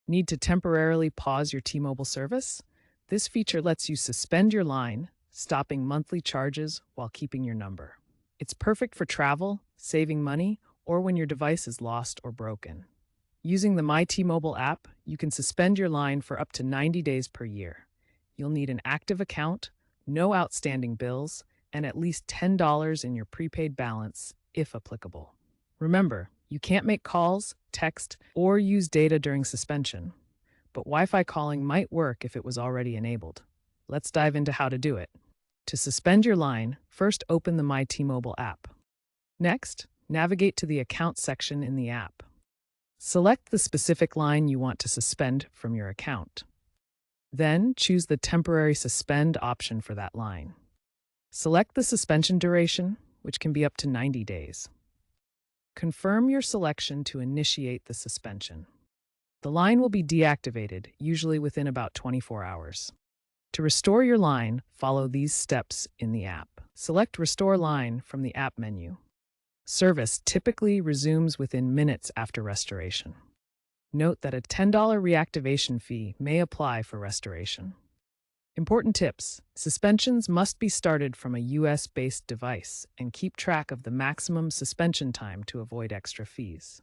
Need to temporarily pause your T-Mobile service? This feature lets you suspend your line, stopping monthly charges while keeping your number. It's perfect for travel, saving money, or when your device is lost or broken. Using the My T-Mobile app, you can suspend your line for up to 90 days per year. You'll need an active account, no outstanding bills, and at least $10 in your prepaid balance, if applicable. Remember, you can't make calls, text, or use data during suspension, but Wi-Fi calling might work if it was already enabled. Let's dive into how to do it. To suspend your line, first open the My T-Mobile app. Next, navigate to the Account section in the app. Select the specific line you want to suspend from your account. Then, choose the Temporary Suspend option for that line. Select the suspension duration, which can be up to 90 days. Confirm your selection to initiate the suspension. The line will be deactivated, usually within about 24 hours. To restore your line, follow these steps in the app. Select Restore Line from the app menu. Service typically resumes within minutes after restoration. Note that a $10 reactivation fee may apply for restoration. Important tips: suspensions must be started from a US-based device and keep track of the maximum suspension time to avoid extra fees.